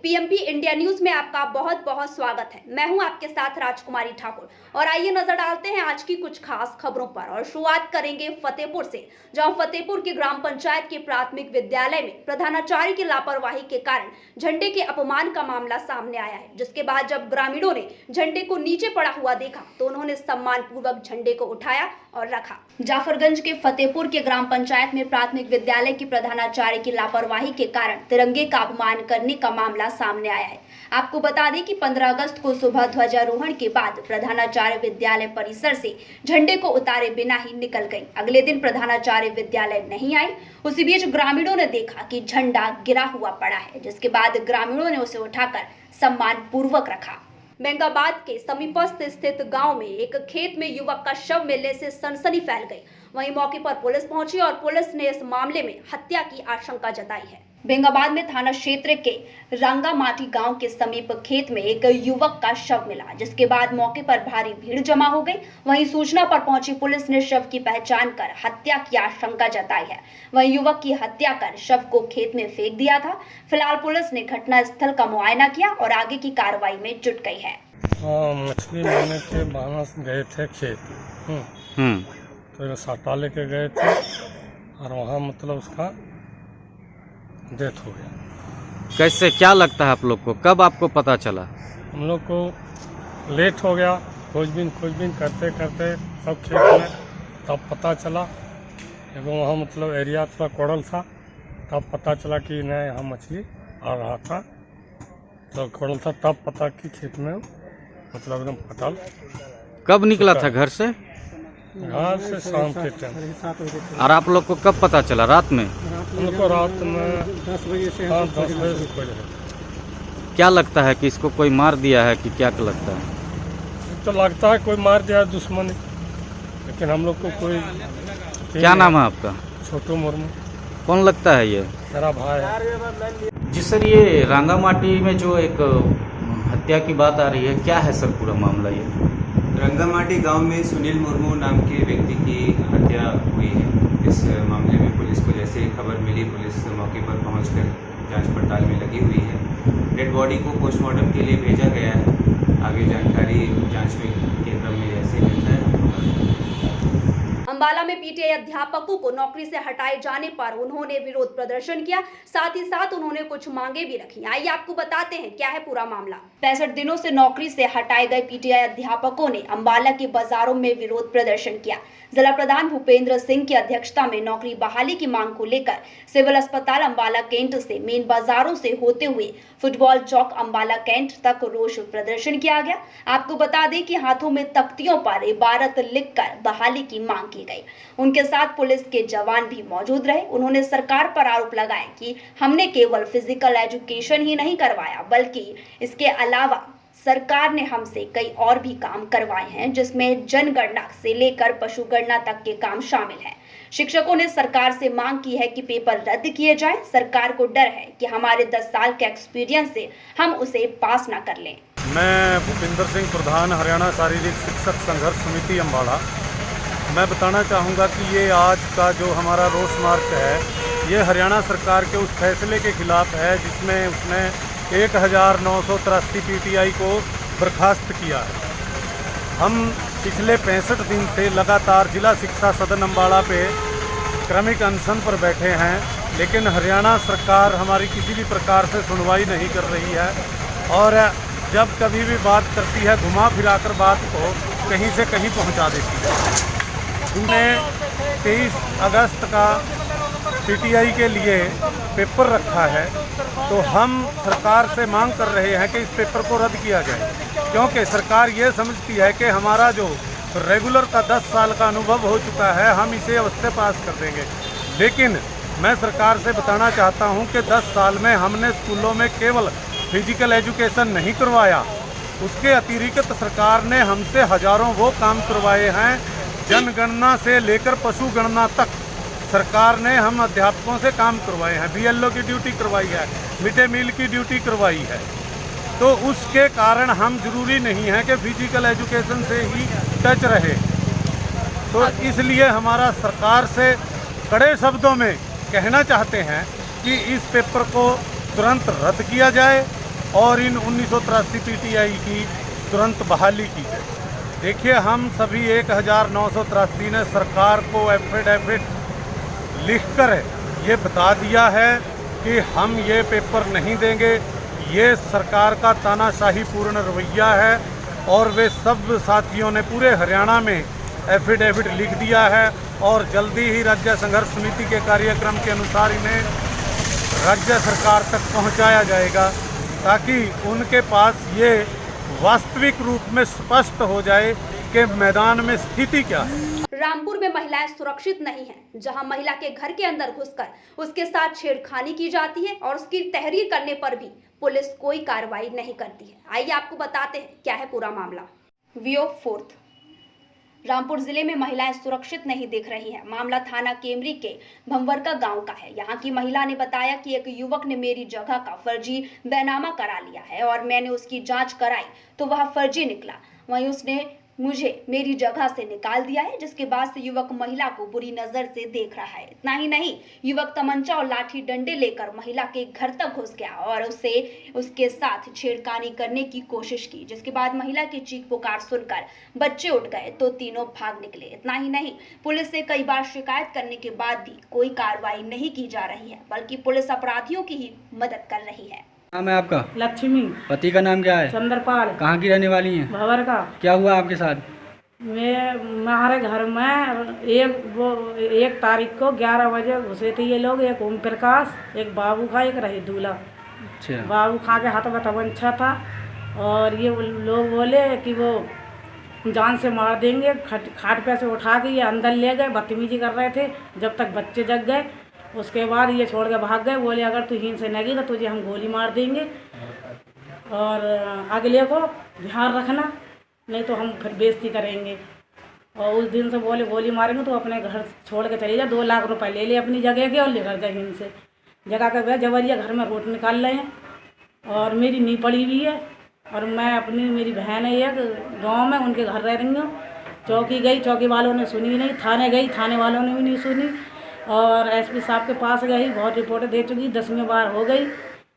PMP India news में आपका बहुत बहुत स्वागत है। मैं हूं आपके साथ राजकुमारी ठाकुर और आइए नजर डालते हैं आज की कुछ खास खबरों पर। और शुरुआत करेंगे फतेहपुर से, जहां फतेहपुर के ग्राम पंचायत के प्राथमिक विद्यालय में प्रधानाचार्य की लापरवाही के कारण झंडे के अपमान का मामला सामने आया है। जिसके बाद जब ग्रामीणों ने झंडे को नीचे पड़ा हुआ देखा तो उन्होंने सम्मान पूर्वक झंडे को उठाया और रखा। जाफरगंज के फतेहपुर के ग्राम पंचायत में प्राथमिक विद्यालय की प्रधानाचार्य की लापरवाही के कारण तिरंगे का अपमान करने का मामला सामने आया है। आपको बता दें कि 15 अगस्त को सुबह ध्वजारोहण के बाद प्रधानाचार्य विद्यालय परिसर से झंडे को उतारे बिना ही निकल गई। अगले दिन प्रधानाचार्य विद्यालय नहीं आई। उसी बीच ग्रामीणों ने देखा कि झंडा गिरा हुआ पड़ा है, जिसके बाद ग्रामीणों ने उसे उठाकर सम्मान पूर्वक रखा। मेंगाबाद के समीपस्थ स्थित गांव में एक खेत में युवक का शव मिलने से सनसनी फैल गई। वहीं मौके पर पुलिस पहुंची और पुलिस ने इस मामले में हत्या की आशंका जताई है। बेंगाबाद में थाना क्षेत्र के रंगामाटी गांव के समीप खेत में एक युवक का शव मिला, जिसके बाद मौके पर भारी भीड़ जमा हो गई। वहीं सूचना पर पहुंची पुलिस ने शव की पहचान कर हत्या की आशंका जताई है। वहीं युवक की हत्या कर शव को खेत में फेंक दिया था। फिलहाल पुलिस ने घटना स्थल का मुआयना किया और आगे की कार्रवाई में जुट गई है। मछली मारने के बानस गए थे खेत, तो साटा लेके गए थे और वहाँ मतलब उसका डेथ हो गया। कैसे, क्या लगता है आप लोग को, कब आपको पता चला? हम लोग को लेट हो गया, खोजबीन करते करते सब खेत में, तब पता चला। एवं वहाँ मतलब एरिया थोड़ा कोड़ल था, तब पता चला कि नहीं यहाँ मछली आ रहा था। तो कोड़ल था तब पता कि खेत में मतलब एकदम फटल। कब निकला था घर से? घर से शाम के टाइम। और आप लोग को कब पता चला? रात में? हम लोग को रात में 10 बजे से 10 बजे से खोज रहे। क्या लगता है कि इसको कोई मार दिया है कि क्या लगता है? तो लगता है कोई मार दिया दुश्मन, लेकिन हम लोग को कोई। क्या नाम है आपका? छोटू मुर्मू। कौन लगता है ये? मेरा भाई है। जी सर, ये रंगामाटी में जो एक हत्या की बात आ रही है, क्या है सर पूरा मामला? ये रंगामाटी गांव में सुनील मुर्मू नाम के व्यक्ति की हत्या हुई है। इस मामले में पुलिस को जैसे ही खबर मिली, पुलिस मौके पर पहुंचकर जांच पड़ताल में लगी हुई है। डेड बॉडी को पोस्टमार्टम के लिए भेजा गया है। आगे जानकारी जांच में के क्रम में जैसे मिलता है। अंबाला में पीटीआई अध्यापकों को नौकरी से हटाए जाने पर उन्होंने विरोध प्रदर्शन किया, साथ ही साथ उन्होंने कुछ मांगे भी रखी। आइए आपको बताते हैं क्या है पूरा मामला। 65 दिनों से नौकरी से हटाए गए पीटीआई अध्यापकों ने अंबाला के बाजारों में विरोध प्रदर्शन किया। जिला प्रधान भूपेंद्र सिंह की अध्यक्षता में नौकरी बहाली की मांग को लेकर सिविल अस्पताल अंबाला कैंट से मेन बाजारों से होते हुए फुटबॉल चौक अंबाला कैंट तक रोष प्रदर्शन किया गया। आपको बता दें कि हाथों में तख्तियों पर इबारत लिखकर बहाली की मांग की गई। उनके साथ पुलिस के जवान भी मौजूद रहे। उन्होंने सरकार पर आरोप लगाया कि हमने केवल फिजिकल एजुकेशन ही नहीं करवाया, बल्कि इसके अलावा सरकार ने हमसे कई और भी काम करवाए हैं, जिसमें जनगणना से लेकर पशुगणना तक के काम शामिल हैं। शिक्षकों ने सरकार से मांग की है कि पेपर रद्द किए जाएं। सरकार को डर है कि हमारे 10 साल के एक्सपीरियंस से हम उसे पास ना कर लें। मैं भूपेंद्र सिंह, प्रधान हरियाणा शारीरिक शिक्षक संघर्ष समिति अम्बाला। मैं बताना चाहूँगा कि ये आज का जो हमारा रोष मार्च है, ये हरियाणा सरकार के उस फैसले के खिलाफ है जिसमें उसने 1983 पीटीआई को बर्खास्त किया है। हम पिछले 65 दिन से लगातार जिला शिक्षा सदन अम्बाला पे क्रमिक अनशन पर बैठे हैं, लेकिन हरियाणा सरकार हमारी किसी भी प्रकार से सुनवाई नहीं कर रही है और जब कभी भी बात करती है घुमा फिरा कर बात को कहीं से कहीं पहुंचा देती है। उन्होंने 23 अगस्त का पीटीआई के लिए पेपर रखा है, तो हम सरकार से मांग कर रहे हैं कि इस पेपर को रद्द किया जाए, क्योंकि सरकार ये समझती है कि हमारा जो रेगुलर का 10 साल का अनुभव हो चुका है, हम इसे अवश्य पास कर देंगे। लेकिन मैं सरकार से बताना चाहता हूं कि 10 साल में हमने स्कूलों में केवल फिजिकल एजुकेशन नहीं करवाया, उसके अतिरिक्त सरकार ने हमसे हजारों वो काम करवाए हैं। जनगणना से लेकर पशुगणना तक सरकार ने हम अध्यापकों से काम करवाए हैं। बीएलओ की ड्यूटी करवाई है, मिड डे मील की ड्यूटी करवाई है। तो उसके कारण हम जरूरी नहीं है कि फिजिकल एजुकेशन से ही टच रहे। तो इसलिए हमारा सरकार से कड़े शब्दों में कहना चाहते हैं कि इस पेपर को तुरंत रद्द किया जाए और इन 1983 पीटीआई की तुरंत बहाली की जाए। देखिए, हम सभी 1983 ने सरकार को एफिडेविट लिखकर ये बता दिया है कि हम ये पेपर नहीं देंगे। ये सरकार का तानाशाही पूर्ण रवैया है और वे सब साथियों ने पूरे हरियाणा में एफिडेविट लिख दिया है और जल्दी ही राज्य संघर्ष समिति के कार्यक्रम के अनुसार इन्हें राज्य सरकार तक पहुंचाया जाएगा, ताकि उनके पास ये वास्तविक रूप में स्पष्ट हो जाए कि मैदान में स्थिति क्या है। रामपुर में महिलाएं सुरक्षित नहीं हैं, जहां महिला के घर के अंदर घुसकर उसके साथ छेड़खानी की जाती है और उसकी तहरीर करने पर भी पुलिस कोई कार्रवाई नहीं करती है। आइए आपको बताते हैं क्या है पूरा मामला। वीओ 4 रामपुर जिले में महिलाएं सुरक्षित नहीं दिख रही हैं। मामला थाना केमरी के भंवरका गांव का है। यहां की महिला ने बताया कि एक युवक ने मेरी जगह का फर्जी बैनामा करा लिया है और मैंने उसकी जांच कराई तो वह फर्जी निकला। वहीं उसने मुझे मेरी जगह से निकाल दिया है, जिसके बाद से युवक महिला को बुरी नजर से देख रहा है। इतना ही नहीं, युवक तमंचा और लाठी डंडे लेकर महिला के घर तक घुस गया और उसके साथ छेड़खानी करने की कोशिश की, जिसके बाद महिला की चीख पुकार सुनकर बच्चे उठ गए तो तीनों भाग निकले। इतना ही नहीं, पुलिस से कई बार शिकायत करने के बाद भी कोई कार्रवाई नहीं की जा रही है, बल्कि पुलिस अपराधियों की ही मदद कर रही है। नाम है आपका? लक्ष्मी। पति का नाम क्या है? चंद्रपाल। कहाँ की रहने वाली हैं? भवर का। क्या हुआ आपके साथ? हमारे घर में एक तारीख को 11 बजे घुसे थे ये लोग। एक ओम प्रकाश, एक बाबू खा, एक रही दूल्हा। अच्छा। बाबू खा के हाथ में तमंचा था और ये लोग बोले कि वो जान से मार देंगे। खाट पे से उठा के ये अंदर ले गए, बदतमीजी कर रहे थे जब तक बच्चे जग गए। उसके बाद ये छोड़ के भाग गए। बोले अगर तू हिंद से नगी तो तुझे हम गोली मार देंगे और अगले को ध्यान रखना, नहीं तो हम फिर बेइज्जती करेंगे। और उस दिन से बोले गोली मारेंगे तो अपने घर छोड़ के चले जा, 2 लाख रुपए ले ले अपनी जगह के और लेकर जाए हिंद से। जगह के वह जबरिया घर में रोट निकाल रहे हैं और मेरी नी पड़ी हुई है और मैं अपनी मेरी बहन है एक गाँव में, उनके घर रह रही हूँ। चौकी गई, चौकी वालों ने सुनी नहीं। थाने गई, थाने वालों ने भी नहीं सुनी। और एसपी साहब के पास गई, बहुत रिपोर्टें दे चुकी, 10वीं बार हो गई,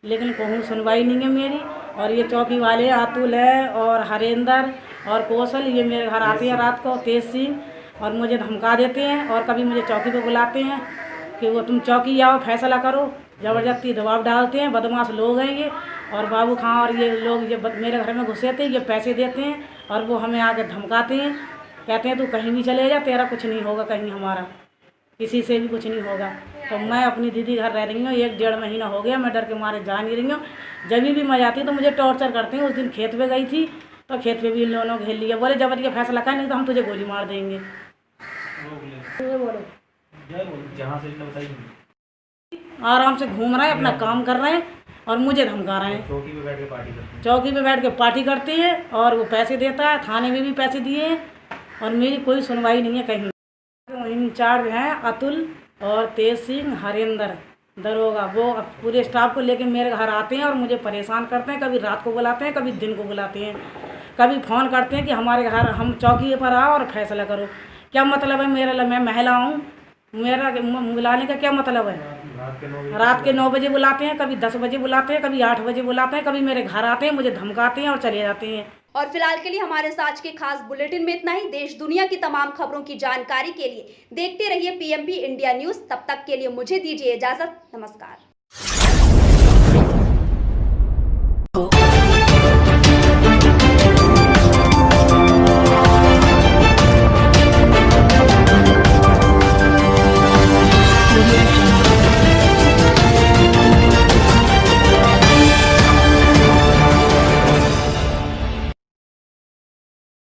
लेकिन कहूँ सुनवाई नहीं है मेरी। और ये चौकी वाले अतुल है और हरेंद्र और कौशल, ये मेरे घर आते हैं रात को, तेज सिंह, और मुझे धमका देते हैं और कभी मुझे चौकी पे बुलाते हैं कि वो तुम चौकी आओ फैसला करो। ज़बरदस्ती दबाव डालते हैं, बदमाश लोग हैं ये। और बाबू खां और ये लोग ये मेरे घर में घुसे थे, ये पैसे देते हैं और वो हमें आके धमकाते हैं, कहते हैं तू कहीं भी चले जा, तेरा कुछ नहीं होगा, कहीं हमारा किसी से भी कुछ नहीं होगा। तो मैं अपनी दीदी घर रह रही हूँ, 1-1.5 महीना हो गया, मैं डर के मारे जा नहीं रही हूँ। जब भी मैं जाती तो मुझे टॉर्चर करते हैं। उस दिन खेत पे गई थी तो खेत पे भी इन लोगों ने घेर लिया, बोले जबरदस्ती का फैसला कर, नहीं तो हम तुझे गोली मार देंगे। आराम से घूम रहे हैं, अपना काम कर रहे हैं और मुझे धमका रहे हैं। चौकी पे बैठ के पार्टी करते हैं और वो पैसे देता है, थाने में भी पैसे दिए हैं और मेरी कोई सुनवाई नहीं है कहीं। इंचार्ज हैं अतुल और तेज सिंह, हरेंद्र दरोगा, वो पूरे स्टाफ को लेके मेरे घर आते हैं और मुझे परेशान करते हैं। कभी रात को बुलाते हैं, कभी दिन को बुलाते हैं, कभी फ़ोन करते हैं कि हमारे घर हम चौकी पर आओ और फैसला करो। क्या मतलब है मेरा? मैं महिला हूँ, मेरा बुलाने का क्या मतलब है? रात के 9 बजे बुलाते हैं, कभी 10 बजे बुलाते हैं, कभी 8 बजे बुलाते हैं, कभी मेरे घर आते हैं, मुझे धमकाते हैं और चले जाते हैं। और फिलहाल के लिए हमारे साथ के खास बुलेटिन में इतना ही। देश दुनिया की तमाम खबरों की जानकारी के लिए देखते रहिए PMP इंडिया न्यूज़। तब तक के लिए मुझे दीजिए इजाजत। नमस्कार।